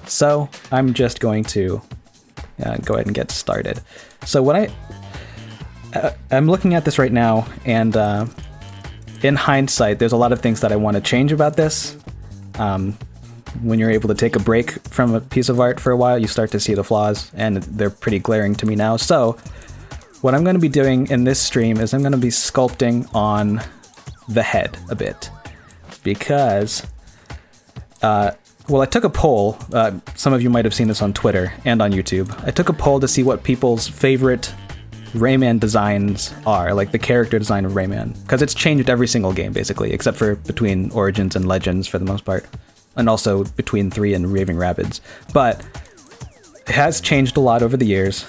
So I'm just going to go ahead and get started. So what I'm looking at this right now, and in hindsight, there's a lot of things that I want to change about this. When you're able to take a break from a piece of art for a while, you start to see the flaws, and they're pretty glaring to me now. So what I'm going to be doing in this stream is I'm going to be sculpting on the head a bit, because well, I took a poll. Some of you might have seen this on Twitter and on YouTube. I took a poll to see what people's favorite Rayman designs are, like the character design of Rayman, because it's changed every single game basically, except for between Origins and Legends for the most part, and also between 3 and Raving Rabbids. But it has changed a lot over the years.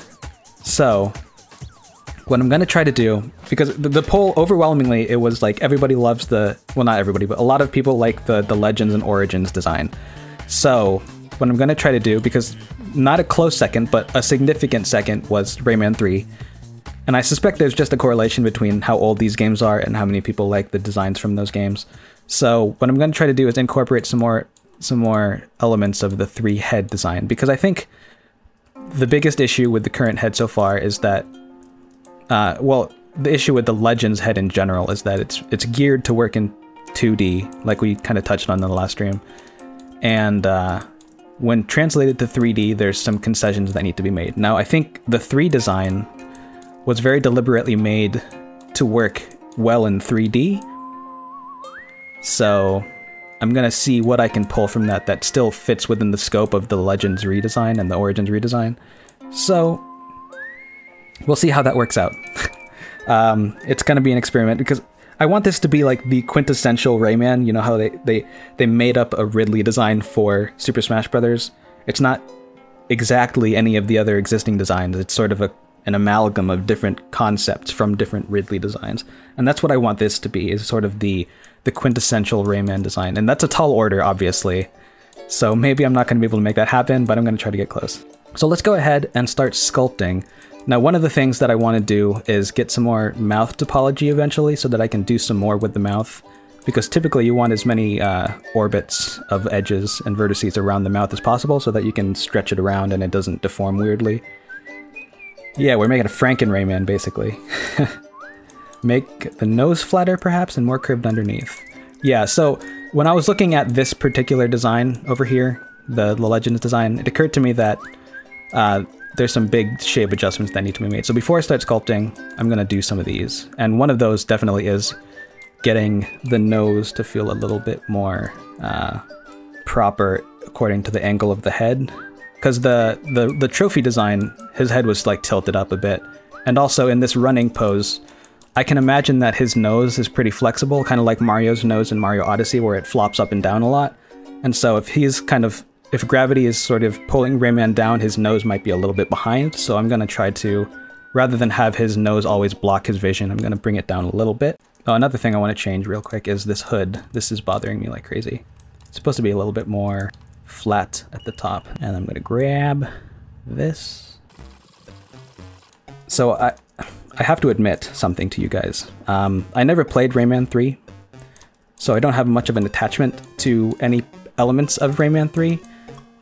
So what I'm going to try to do, because the poll overwhelmingly, it was like everybody loves the, well, not everybody, but a lot of people like the Legends and Origins design. So what I'm going to try to do, because not a close second, but a significant second was Rayman 3. And I suspect there's just a correlation between how old these games are and how many people like the designs from those games. So what I'm going to try to do is incorporate some more elements of the 3 head design, because I think the biggest issue with the current head so far is that well, the issue with the Legends head in general is that it's geared to work in 2D, like we kind of touched on in the last stream. And when translated to 3D, there's some concessions that need to be made. Now, I think the 3 design was very deliberately made to work well in 3D. So I'm going to see what I can pull from that still fits within the scope of the Legends redesign and the Origins redesign. So we'll see how that works out. It's going to be an experiment, because I want this to be like the quintessential Rayman. You know how they made up a Ridley design for Super Smash Bros. It's not exactly any of the other existing designs. It's sort of an amalgam of different concepts from different Ridley designs. And that's what I want this to be, is sort of the quintessential Rayman design. And that's a tall order, obviously. So maybe I'm not going to be able to make that happen, but I'm going to try to get close. So let's go ahead and start sculpting. Now, one of the things that I want to do is get some more mouth topology eventually, so that I can do some more with the mouth, because typically you want as many orbits of edges and vertices around the mouth as possible, so that you can stretch it around and it doesn't deform weirdly. Yeah, we're making a Franken Rayman, basically. Make the nose flatter, perhaps, and more curved underneath. Yeah, so when I was looking at this particular design over here, the Legends design, it occurred to me that there's some big shape adjustments that need to be made. So before I start sculpting, I'm going to do some of these. And one of those definitely is getting the nose to feel a little bit more proper according to the angle of the head. Because the trophy design, his head was like tilted up a bit. And also in this running pose, I can imagine that his nose is pretty flexible, kind of like Mario's nose in Mario Odyssey, where it flops up and down a lot. And so if gravity is sort of pulling Rayman down, his nose might be a little bit behind. So I'm going to try to, rather than have his nose always block his vision, I'm going to bring it down a little bit. Oh, another thing I want to change real quick is this hood. This is bothering me like crazy. It's supposed to be a little bit more flat at the top. And I'm going to grab this. So I have to admit something to you guys. I never played Rayman 3, so I don't have much of an attachment to any elements of Rayman 3.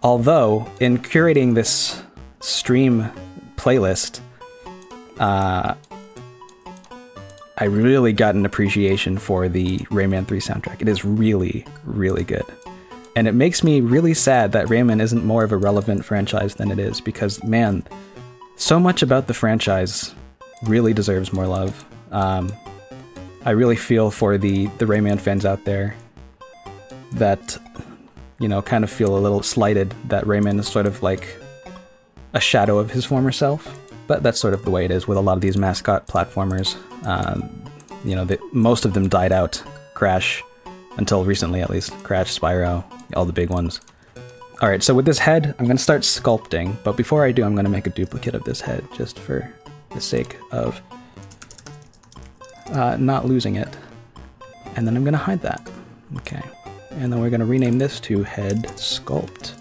Although, in curating this stream playlist, I really got an appreciation for the Rayman 3 soundtrack. It is really, really good. And it makes me really sad that Rayman isn't more of a relevant franchise than it is, because, man, so much about the franchise really deserves more love. I really feel for the Rayman fans out there that, you know, kind of feel a little slighted that Rayman is sort of like a shadow of his former self. But that's sort of the way it is with a lot of these mascot platformers. You know, most of them died out. Crash, until recently at least. Crash, Spyro, all the big ones. Alright, so with this head, I'm going to start sculpting. But before I do, I'm going to make a duplicate of this head, just for the sake of not losing it. And then I'm going to hide that. Okay. And then we're going to rename this to Head Sculpt.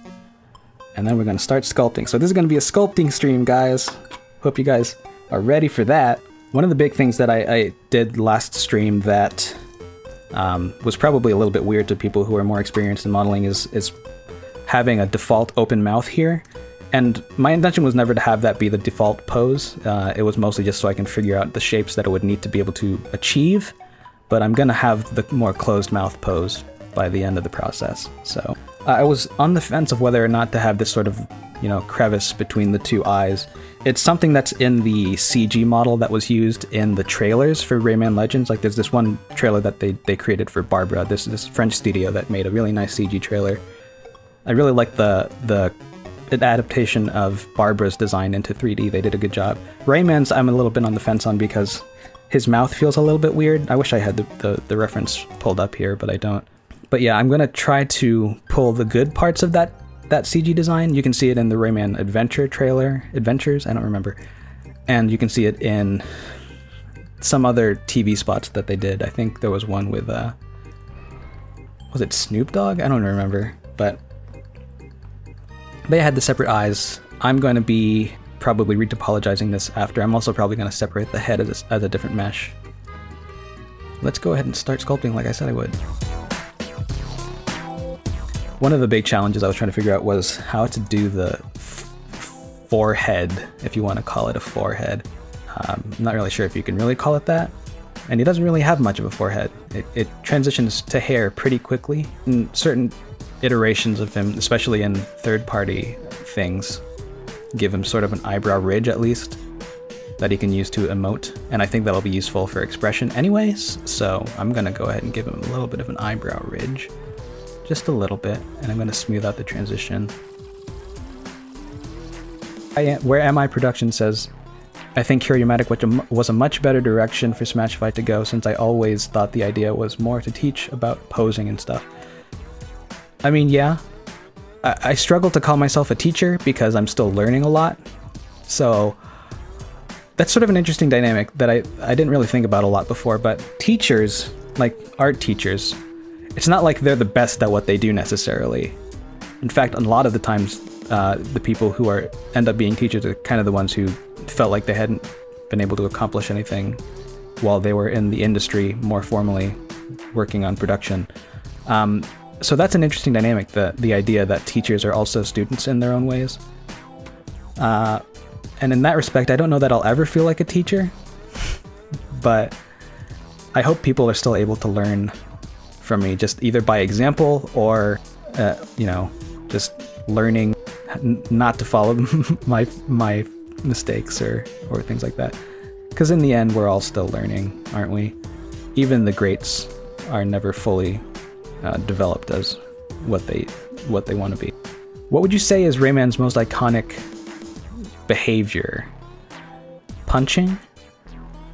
And then we're going to start sculpting. So this is going to be a sculpting stream, guys. Hope you guys are ready for that. One of the big things that I did last stream that was probably a little bit weird to people who are more experienced in modeling is having a default open mouth here. And my intention was never to have that be the default pose. It was mostly just so I can figure out the shapes that it would need to be able to achieve. But I'm gonna have the more closed mouth pose by the end of the process. So I was on the fence of whether or not to have this sort of, you know, crevice between the two eyes. It's something that's in the CG model that was used in the trailers for Rayman Legends. Like there's this one trailer that they created for Barbara, this French studio that made a really nice CG trailer. I really like the adaptation of Barbara's design into 3D. They did a good job. Rayman's I'm a little bit on the fence on because his mouth feels a little bit weird. I wish I had the reference pulled up here, but I don't. But yeah, I'm gonna try to pull the good parts of that CG design. You can see it in the Rayman Adventures, I don't remember. And you can see it in some other TV spots that they did. I think there was one with, was it Snoop Dogg? I don't remember, but they had the separate eyes. I'm going to be probably retopologizing this after. I'm also probably going to separate the head as a different mesh. Let's go ahead and start sculpting like I said I would. One of the big challenges I was trying to figure out was how to do the forehead, if you want to call it a forehead. I'm not really sure if you can really call it that. And he doesn't really have much of a forehead. It transitions to hair pretty quickly. In certain iterations of him, especially in third-party things, give him sort of an eyebrow ridge at least that he can use to emote, and I think that'll be useful for expression anyways, so I'm gonna go ahead and give him a little bit of an eyebrow ridge. Just a little bit, and I'm gonna smooth out the transition. Where Am I Production says, I think Curiomatic was a much better direction for Smashified to go, since I always thought the idea was more to teach about posing and stuff. I mean, yeah, I struggle to call myself a teacher because I'm still learning a lot. So that's sort of an interesting dynamic that I didn't really think about a lot before, but teachers, like art teachers, it's not like they're the best at what they do necessarily. In fact, a lot of the times, the people who end up being teachers are kind of the ones who felt like they hadn't been able to accomplish anything while they were in the industry more formally working on production. So that's an interesting dynamic, the idea that teachers are also students in their own ways. And in that respect, I don't know that I'll ever feel like a teacher, but I hope people are still able to learn from me, just either by example or, you know, just learning not to follow my mistakes or things like that. Because in the end, we're all still learning, aren't we? Even the greats are never fully developed as what they want to be. What would you say is Rayman's most iconic behavior? Punching?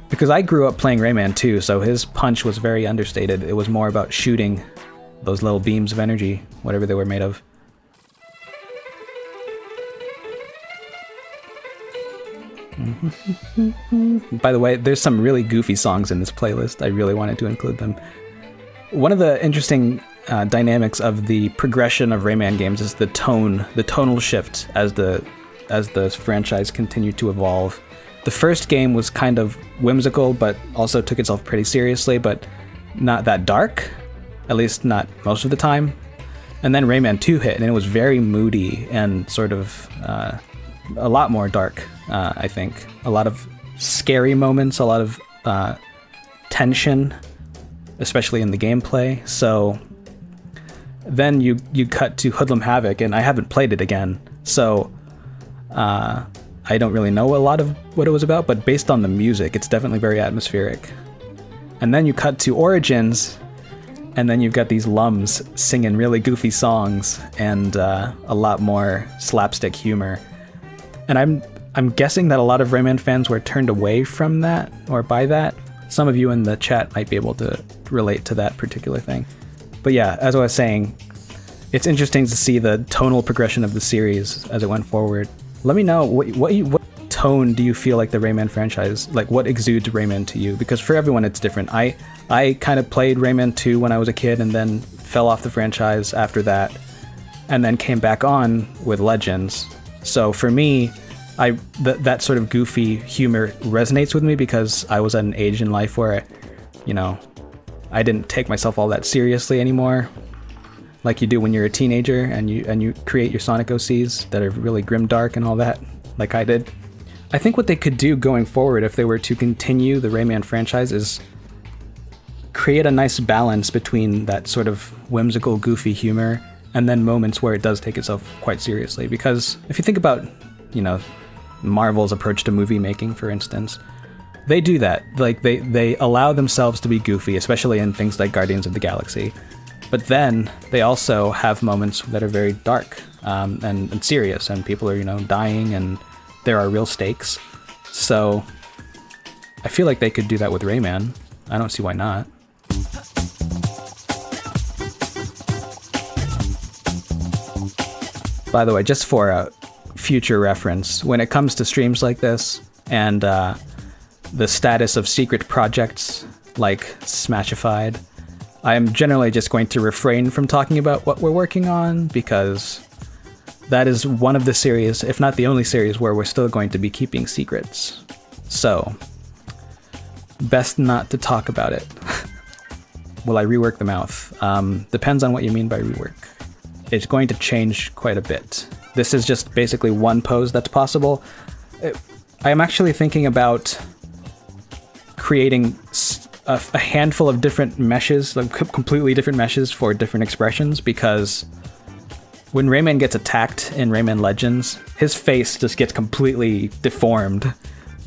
Because I grew up playing Rayman too, so his punch was very understated. It was more about shooting those little beams of energy, whatever they were made of. By the way, there's some really goofy songs in this playlist. I really wanted to include them. One of the interesting dynamics of the progression of Rayman games is the tonal shift as the franchise continued to evolve. The first game was kind of whimsical, but also took itself pretty seriously, but not that dark, at least not most of the time. And then Rayman 2 hit, and it was very moody and sort of a lot more dark, I think. A lot of scary moments, a lot of tension, especially in the gameplay. So then you cut to Hoodlum Havoc, and I haven't played it again, so I don't really know a lot of what it was about, but based on the music, it's definitely very atmospheric. And then you cut to Origins, and then you've got these lums singing really goofy songs and a lot more slapstick humor. And I'm guessing that a lot of Rayman fans were turned away from that, or by that. Some of you in the chat might be able to relate to that particular thing. But yeah, as I was saying, it's interesting to see the tonal progression of the series as it went forward. Let me know, what tone do you feel like the Rayman franchise, like what exudes Rayman to you? Because for everyone it's different. I kind of played Rayman 2 when I was a kid and then fell off the franchise after that, and then came back on with Legends. So for me, that sort of goofy humor resonates with me because I was at an age in life where, you know, I didn't take myself all that seriously anymore, like you do when you're a teenager and you create your Sonic OCs that are really grimdark and all that, like I did. I think what they could do going forward if they were to continue the Rayman franchise is create a nice balance between that sort of whimsical, goofy humor and then moments where it does take itself quite seriously. Because if you think about, you know, Marvel's approach to movie making, for instance, they do that. Like, they allow themselves to be goofy, especially in things like Guardians of the Galaxy. But then they also have moments that are very dark and serious, and people are, you know, dying, and there are real stakes. So I feel like they could do that with Rayman. I don't see why not. By the way, just for a future reference, when it comes to streams like this and the status of secret projects like Smashified, I am generally just going to refrain from talking about what we're working on, because that is one of the series, if not the only series, where we're still going to be keeping secrets. So, best not to talk about it. Will I rework the mouth? Depends on what you mean by rework. It's going to change quite a bit. This is just basically one pose that's possible. I am actually thinking about creating a handful of different meshes, like completely different meshes for different expressions, because when Rayman gets attacked in Rayman Legends, his face just gets completely deformed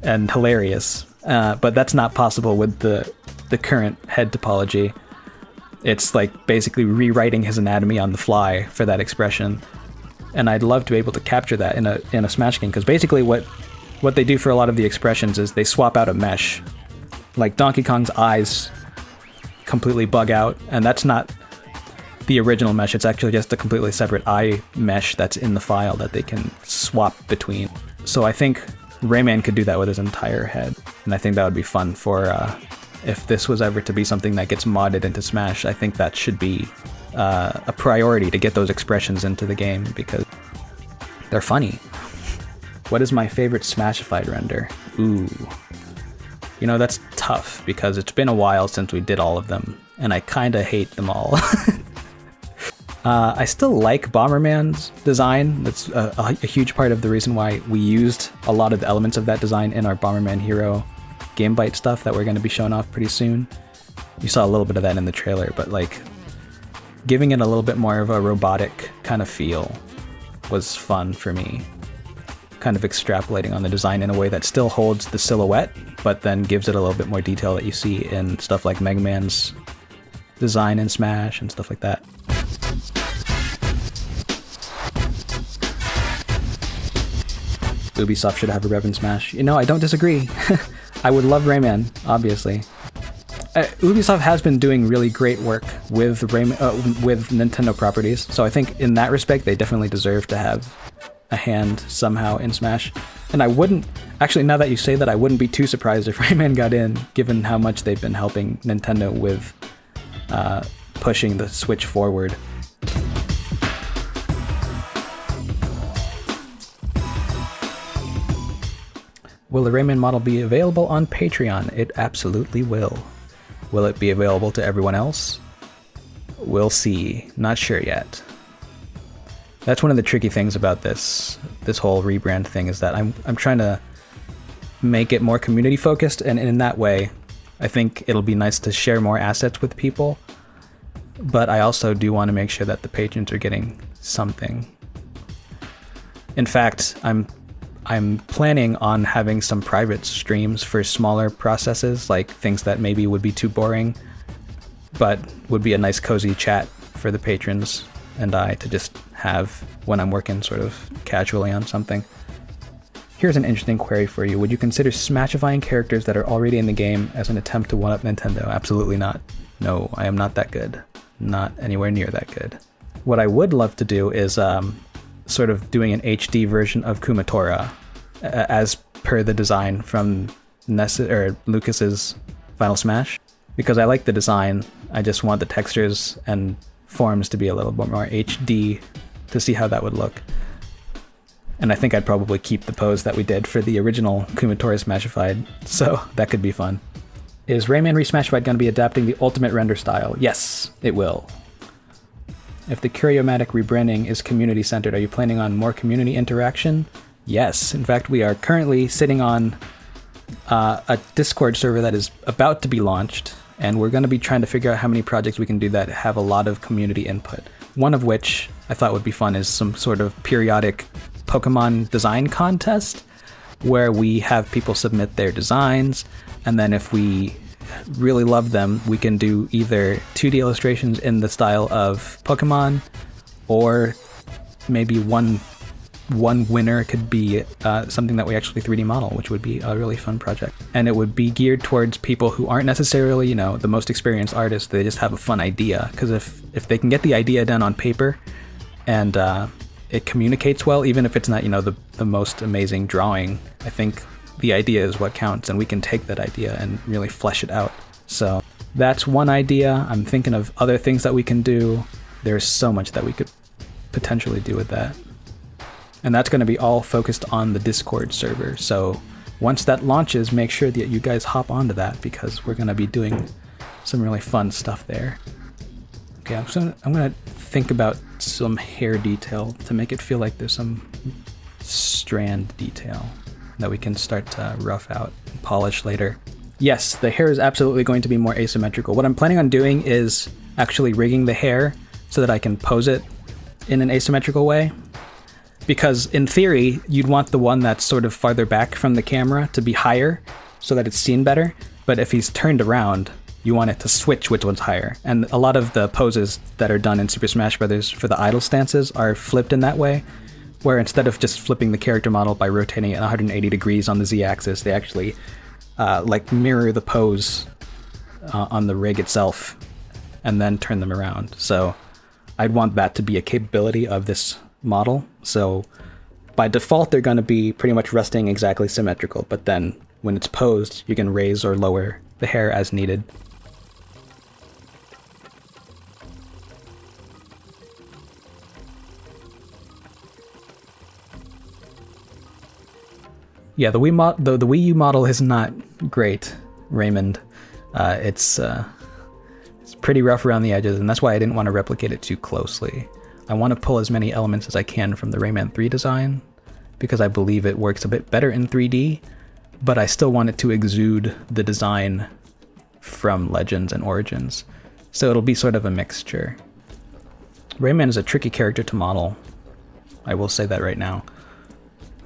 and hilarious. But that's not possible with the current head topology. It's like basically rewriting his anatomy on the fly for that expression. And I'd love to be able to capture that in a Smash game, because basically what they do for a lot of the expressions is they swap out a mesh. Like Donkey Kong's eyes completely bug out, and that's not the original mesh, it's actually just a completely separate eye mesh that's in the file that they can swap between. So I think Rayman could do that with his entire head, and I think that would be fun for if this was ever to be something that gets modded into Smash. I think that should be a priority to get those expressions into the game, because they're funny. What is my favorite Smashified render? Ooh. You know, that's tough, because it's been a while since we did all of them, and I kinda hate them all. I still like Bomberman's design. That's a huge part of the reason why we used a lot of the elements of that design in our Bomberman Hero Game Byte stuff that we're going to be showing off pretty soon. You saw a little bit of that in the trailer, but like giving it a little bit more of a robotic kind of feel was fun for me. Kind of extrapolating on the design in a way that still holds the silhouette, but then gives it a little bit more detail that you see in stuff like Mega Man's design in Smash and stuff like that. Ubisoft should have a Rev in Smash. You know, I don't disagree. I would love Rayman, obviously. Ubisoft has been doing really great work with with Nintendo properties, so I think in that respect they definitely deserve to have a hand somehow in Smash. And I wouldn't, actually now that you say that, I wouldn't be too surprised if Rayman got in, given how much they've been helping Nintendo with pushing the Switch forward. Will the Rayman model be available on Patreon? It absolutely will. Will it be available to everyone else? We'll see. Not sure yet. That's one of the tricky things about this whole rebrand thing, is that I'm trying to make it more community focused, and in that way I think it'll be nice to share more assets with people, but I also do want to make sure that the patrons are getting something. In fact, I'm planning on having some private streams for smaller processes, like things that maybe would be too boring, but would be a nice cozy chat for the patrons and I to just have when I'm working sort of casually on something. Here's an interesting query for you. Would you consider smashifying characters that are already in the game as an attempt to one-up Nintendo? Absolutely not. No, I am not that good. Not anywhere near that good. What I would love to do is sort of doing an HD version of Kumatora as per the design from Lucas's Final Smash, because I like the design. I just want the textures and forms to be a little bit more HD to see how that would look. And I think I'd probably keep the pose that we did for the original Kumatora Smashified, so that could be fun. Is Rayman ReSmashified going to be adapting the ultimate render style? Yes, it will. If the Curiomatic rebranding is community-centered, are you planning on more community interaction? Yes. In fact, we are currently sitting on a Discord server that is about to be launched, and we're going to be trying to figure out how many projects we can do that have a lot of community input. One of which I thought would be fun is some sort of periodic Pokemon design contest, where we have people submit their designs, and then if we really love them, we can do either 2D illustrations in the style of Pokemon, or maybe one winner could be something that we actually 3D model, which would be a really fun project. And it would be geared towards people who aren't necessarily, you know, the most experienced artists. They just have a fun idea, because if they can get the idea done on paper and it communicates well, even if it's not, you know, the most amazing drawing, I think the idea is what counts, and we can take that idea and really flesh it out. So that's one idea. I'm thinking of other things that we can do. There's so much that we could potentially do with that. And that's going to be all focused on the Discord server. So once that launches, make sure that you guys hop onto that, because we're going to be doing some really fun stuff there. Okay, I'm going to think about some hair detail to make it feel like there's some strand detail that we can start to rough out and polish later. Yes, the hair is absolutely going to be more asymmetrical. What I'm planning on doing is actually rigging the hair so that I can pose it in an asymmetrical way. Because in theory, you'd want the one that's sort of farther back from the camera to be higher so that it's seen better. But if he's turned around, you want it to switch which one's higher. And a lot of the poses that are done in Super Smash Bros. For the idle stances are flipped in that way, where instead of just flipping the character model by rotating it 180 degrees on the Z-axis, they actually like mirror the pose on the rig itself and then turn them around. So I'd want that to be a capability of this model. So by default, they're going to be pretty much resting exactly symmetrical, but then when it's posed, you can raise or lower the hair as needed. Yeah, the Wii U model is not great, Raymond. It's pretty rough around the edges, and that's why I didn't want to replicate it too closely. I want to pull as many elements as I can from the Rayman 3 design, because I believe it works a bit better in 3D, but I still want it to exude the design from Legends and Origins. So it'll be sort of a mixture. Rayman is a tricky character to model. I will say that right now.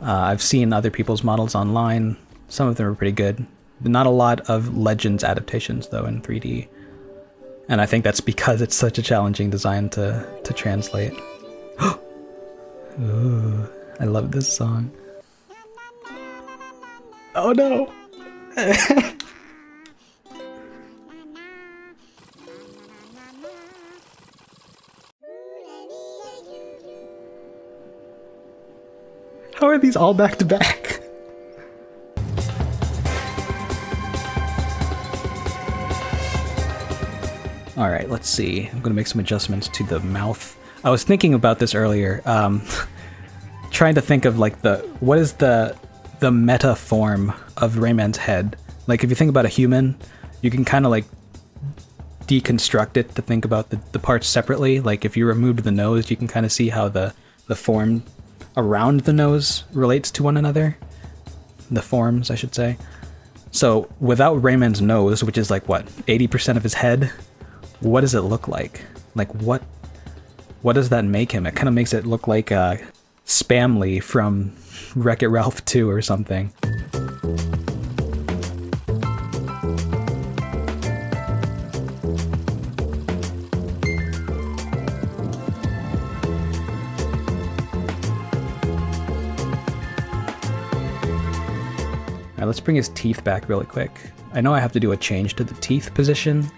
I've seen other people's models online. Some of them are pretty good. Not a lot of Legends adaptations, though, in 3D. And I think that's because it's such a challenging design to translate. Ooh, I love this song. Oh no! How are these all back to back? All right, let's see. I'm gonna make some adjustments to the mouth. I was thinking about this earlier, trying to think of like what is the meta form of Rayman's head. Like if you think about a human, you can kind of like deconstruct it to think about the parts separately. Like if you removed the nose, you can kind of see how the form around the nose relates to one another. The forms, I should say. So without Rayman's nose, which is like what, 80% of his head, what does it look like? Like what does that make him? It kind of makes it look like Spamly from Wreck-It Ralph 2 or something. Alright, let's bring his teeth back really quick. I know I have to do a change to the teeth position,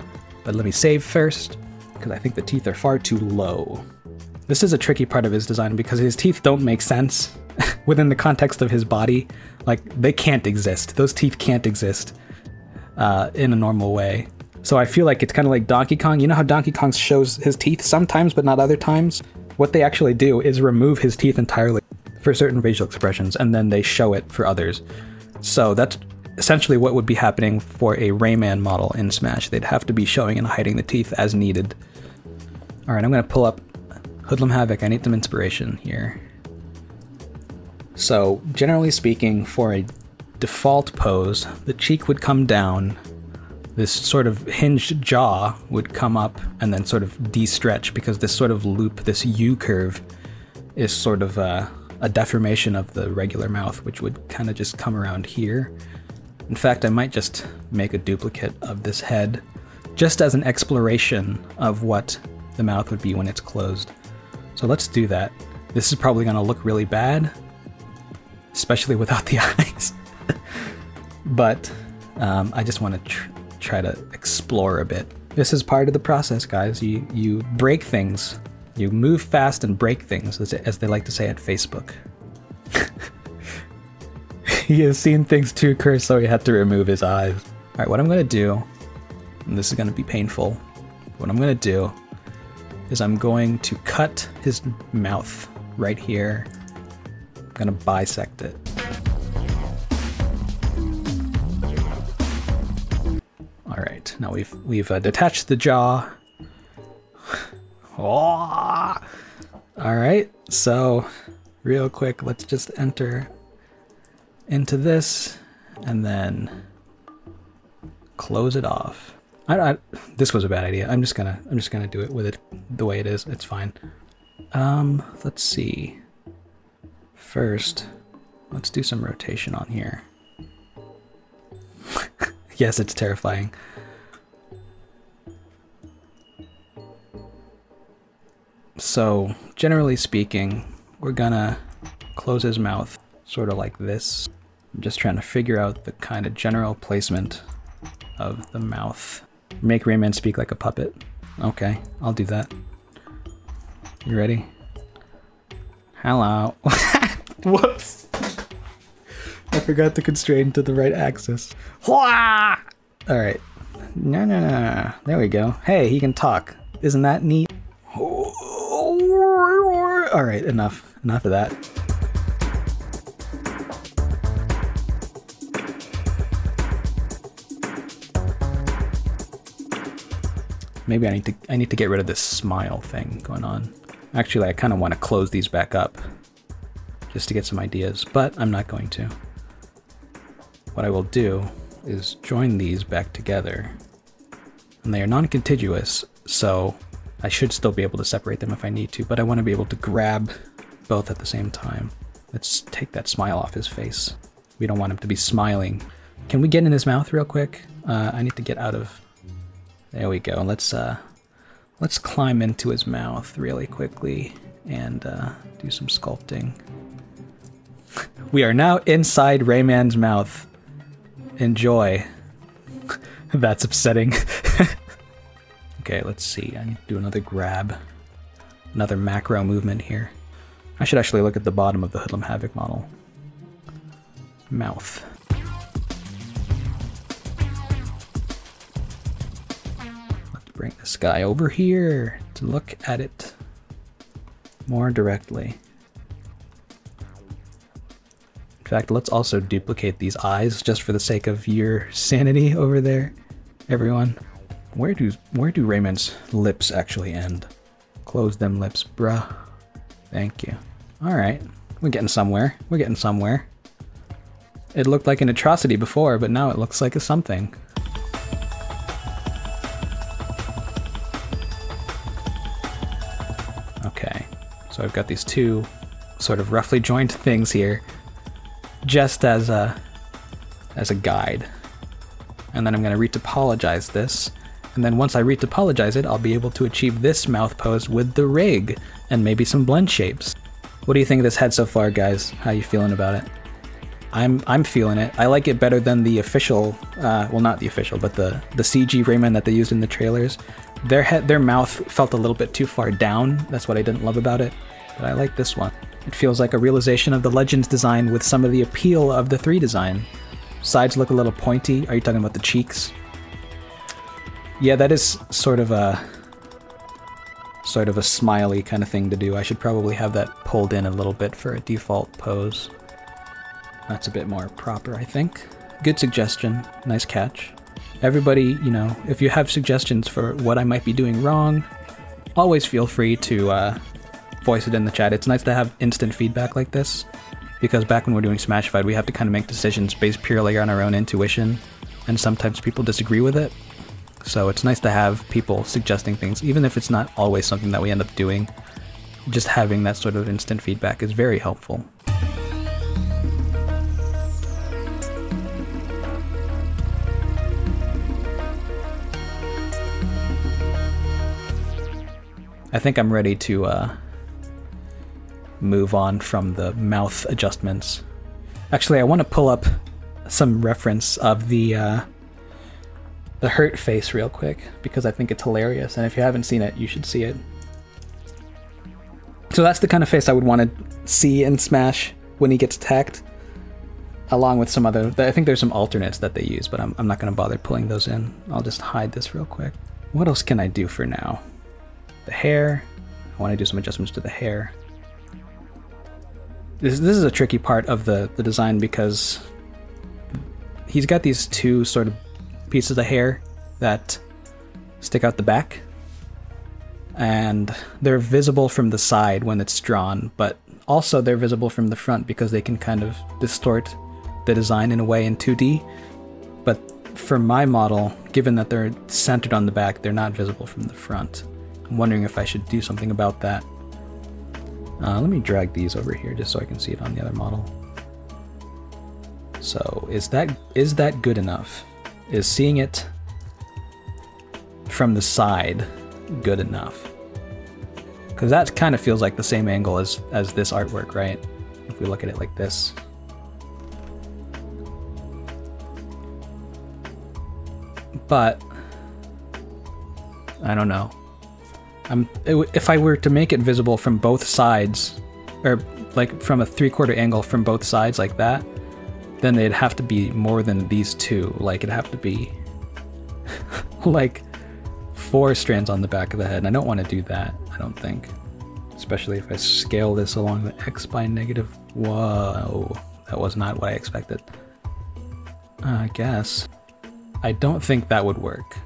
but let me save first, because I think the teeth are far too low. This is a tricky part of his design because his teeth don't make sense within the context of his body. Like, they can't exist. Those teeth can't exist in a normal way. So I feel like it's kind of like Donkey Kong. You know how Donkey Kong shows his teeth sometimes, but not other times? What they actually do is remove his teeth entirely for certain facial expressions, and then they show it for others. So that's essentially what would be happening for a Rayman model in Smash. They'd have to be showing and hiding the teeth as needed. Alright, I'm going to pull up Hoodlum Havoc. I need some inspiration here. So, generally speaking, for a default pose, the cheek would come down, this sort of hinged jaw would come up and then sort of de-stretch, because this sort of loop, this U-curve, is sort of a deformation of the regular mouth, which would kind of just come around here. In fact, I might just make a duplicate of this head, just as an exploration of what the mouth would be when it's closed. So let's do that. This is probably going to look really bad, especially without the eyes. But I just want to try to explore a bit. This is part of the process, guys. You break things. You move fast and break things, as they like to say at Facebook. He has seen things too cursed, so he had to remove his eyes. Alright, what I'm going to do, and this is going to be painful, what I'm going to do is I'm going to cut his mouth right here. I'm going to bisect it. Alright, now we've detached the jaw. Oh! Alright, so real quick, let's just enter into this and then close it off. This was a bad idea. I'm just gonna do it with it the way it is. It's fine. Let's see. First, let's do some rotation on here. Yes, it's terrifying. So, generally speaking, we're gonna close his mouth sort of like this. I'm just trying to figure out the kind of general placement of the mouth. Make Rayman speak like a puppet. Okay, I'll do that. You ready? Hello. Whoops. I forgot to constrain to the right axis. Alright. No. There we go. Hey, he can talk. Isn't that neat? Alright, enough. Enough of that. Maybe I need to get rid of this smile thing going on. Actually, I kind of want to close these back up just to get some ideas, but I'm not going to. What I will do is join these back together. And they are non-contiguous, so I should still be able to separate them if I need to, but I want to be able to grab both at the same time. Let's take that smile off his face. We don't want him to be smiling. Can we get in his mouth real quick? I need to get out of... There we go. Let's climb into his mouth really quickly and do some sculpting. We are now inside Rayman's mouth. Enjoy. That's upsetting. Okay, let's see. I need to do another grab. Another macro movement here. I should actually look at the bottom of the Hoodlum Havoc model. Mouth. Let's bring this guy over here to look at it more directly. In fact, let's also duplicate these eyes just for the sake of your sanity over there, everyone. Where do Rayman's lips actually end? Close them lips, bruh. Thank you. Alright, we're getting somewhere. We're getting somewhere. It looked like an atrocity before, but now it looks like a something. Okay, so I've got these two sort of roughly joined things here, just as a guide. And then I'm going to retopologize this. And then once I retopologize it, I'll be able to achieve this mouth pose with the rig and maybe some blend shapes. What do you think of this head so far, guys? How you feeling about it? I'm feeling it. I like it better than the official, well, not the official, but the CG Rayman that they used in the trailers. Their mouth felt a little bit too far down. That's what I didn't love about it. But I like this one. It feels like a realization of the Legends design with some of the appeal of the 3 design. Sides look a little pointy. Are you talking about the cheeks? Yeah, that is sort of a smiley kind of thing to do. I should probably have that pulled in a little bit for a default pose. That's a bit more proper, I think. good suggestion. Nice catch. Everybody, you know, if you have suggestions for what I might be doing wrong, always feel free to voice it in the chat. It's nice to have instant feedback like this, because back when we're doing Smashified, we have to kind of make decisions based purely on our own intuition, and sometimes people disagree with it. So it's nice to have people suggesting things, even if it's not always something that we end up doing. Just having that sort of instant feedback is very helpful. I think I'm ready to move on from the mouth adjustments. Actually, I want to pull up some reference of the hurt face real quick, because I think it's hilarious, and if you haven't seen it, you should see it. So that's the kind of face I would want to see in Smash when he gets attacked, along with some other... I think there's some alternates that they use, but I'm not going to bother pulling those in. I'll just hide this real quick. What else can I do for now? The hair. I want to do some adjustments to the hair. This is a tricky part of the design, because he's got these two sort of pieces of hair that stick out the back, and they're visible from the side when it's drawn, but also they're visible from the front because they can kind of distort the design in a way in 2D. But for my model, given that they're centered on the back, they're not visible from the front. I'm wondering if I should do something about that. Let me drag these over here just so I can see it on the other model. So is that good enough? Is seeing it from the side good enough? Because that kind of feels like the same angle as this artwork, right? If we look at it like this. But I don't know. If I were to make it visible from both sides, or like from a 3/4 angle from both sides like that, then it'd have to be more than these two. Like it'd have to be like 4 strands on the back of the head, and I don't want to do that, I don't think. Especially if I scale this along the X by negative... Whoa, that was not what I expected. I guess. I don't think that would work.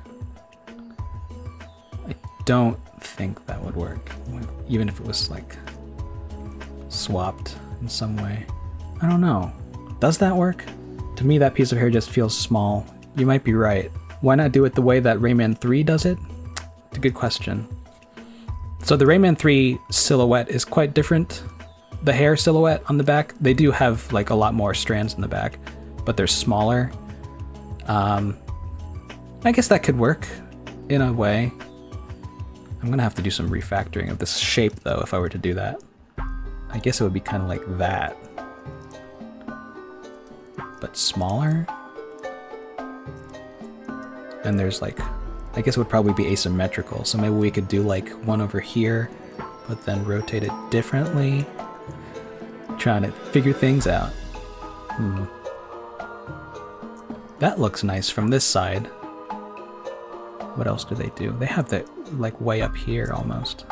I don't think that would work, even if it was like swapped in some way. I don't know. Does that work? To me, that piece of hair just feels small. You might be right. Why not do it the way that Rayman 3 does it? It's a good question. So the Rayman 3 silhouette is quite different. The hair silhouette on the back, they do have like a lot more strands in the back, but they're smaller. I guess that could work in a way. I'm gonna have to do some refactoring of this shape though if I were to do that. I guess it would be kind of like that, but smaller. And there's like, I guess it would probably be asymmetrical, so maybe we could do like one over here, but then rotate it differently. Trying to figure things out. That looks nice from this side. What else do they do? They have that like way up here almost.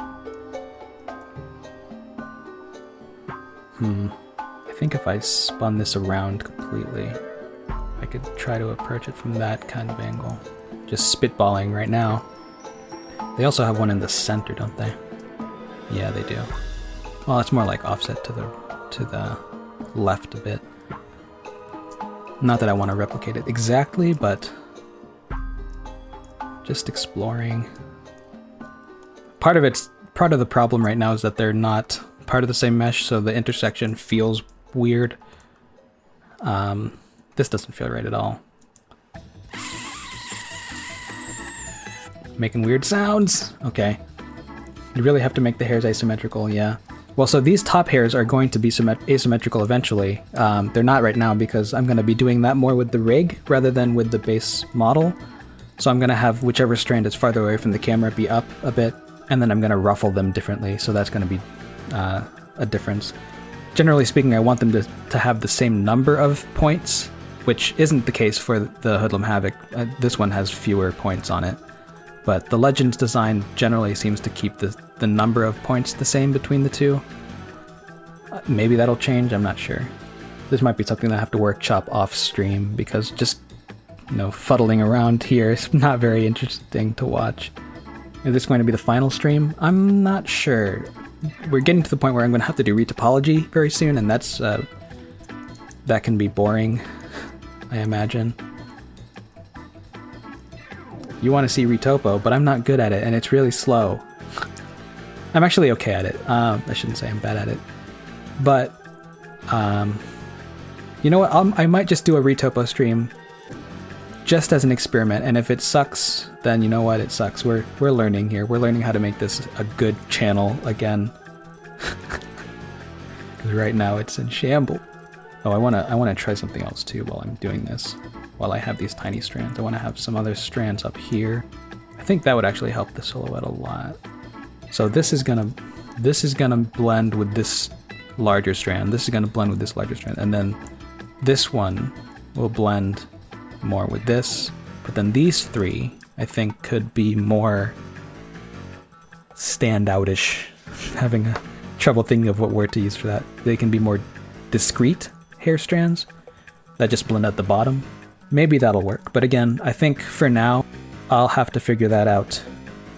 I think if I spun this around completely, I could try to approach it from that kind of angle. Just spitballing right now. They also have one in the center, don't they? Yeah, they do. Well, it's more like offset to the left a bit. Not that I want to replicate it exactly, but just exploring. Part of the problem right now is that they're not part of the same mesh, so the intersection feels weird. This doesn't feel right at all. Making weird sounds. Okay. You really have to make the hairs asymmetrical, yeah. Well, so these top hairs are going to be asymmetrical eventually. They're not right now because I'm going to be doing that more with the rig rather than with the base model. So I'm going to have whichever strand is farther away from the camera be up a bit, and then I'm going to ruffle them differently, so that's going to be a difference. Generally speaking, I want them to have the same number of points, which isn't the case for the Hoodlum Havoc. This one has fewer points on it. But the Legends design generally seems to keep the number of points the same between the two. Maybe that'll change, I'm not sure. this might be something that I have to workshop off stream, because just, you know, fuddling around here is not very interesting to watch. Is this going to be the final stream? I'm not sure. We're getting to the point where I'm going to have to do retopology very soon, and that's that can be boring, I imagine. You want to see retopo, but I'm not good at it, and it's really slow. I'm actually okay at it. I shouldn't say I'm bad at it. But, you know what? I might just do a retopo stream just as an experiment, and if it sucks, then you know what? It sucks. We're learning here. We're learning how to make this a good channel again. Because right now it's in shambles. Oh, I wanna try something else too while I'm doing this. While I have these tiny strands, I want to have some other strands up here. I think that would actually help the silhouette a lot. So this is gonna blend with this larger strand. This is gonna blend with this larger strand, and then this one will blend more with this. But then these three, I think, could be more standoutish. Having a trouble thinking of what word to use for that. They can be more discrete hair strands that just blend at the bottom. Maybe that'll work, but again, I think for now I'll have to figure that out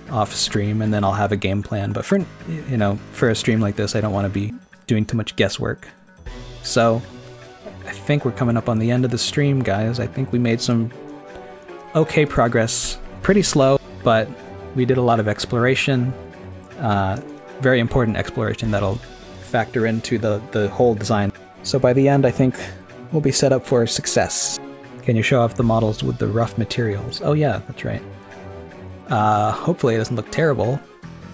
off stream, and then I'll have a game plan. But for, you know, for a stream like this, I don't want to be doing too much guesswork. So I think we're coming up on the end of the stream, guys. I think we made some okay progress. Pretty slow, but we did a lot of exploration. Very important exploration that'll factor into the whole design. So by the end, I think we'll be set up for success. Can you show off the models with the rough materials? Oh yeah, that's right. Hopefully it doesn't look terrible.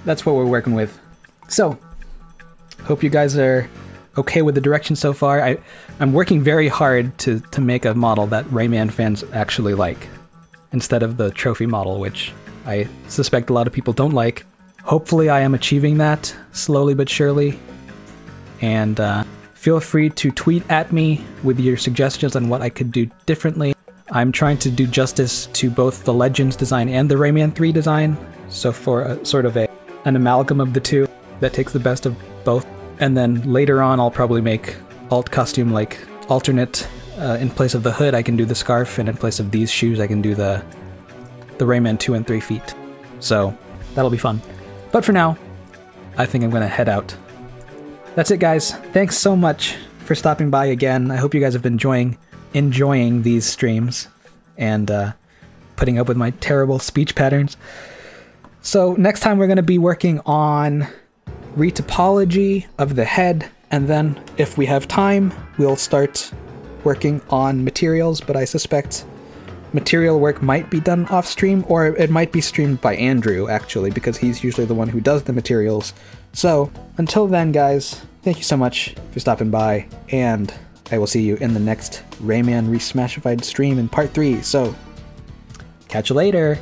That's what we're working with. So, hope you guys are okay with the direction so far. I'm working very hard to make a model that Rayman fans actually like, instead of the trophy model, which I suspect a lot of people don't like. Hopefully I am achieving that, slowly but surely. And feel free to tweet at me with your suggestions on what I could do differently. I'm trying to do justice to both the Legends design and the Rayman 3 design, so for a, sort of an amalgam of the two that takes the best of both. And then later on I'll probably make alt costume like alternate. In place of the hood I can do the scarf, and in place of these shoes I can do the Rayman 2 and 3 feet. So that'll be fun. But for now, I think I'm gonna head out. That's it, guys. Thanks so much for stopping by again. I hope you guys have been enjoying these streams and putting up with my terrible speech patterns. So next time we're going to be working on retopology of the head, and then if we have time, we'll start working on materials, but I suspect material work might be done off stream, or it might be streamed by Andrew, actually, because he's usually the one who does the materials. So until then, guys, thank you so much for stopping by, and I will see you in the next Rayman ReSmashified stream in part 3. So catch you later.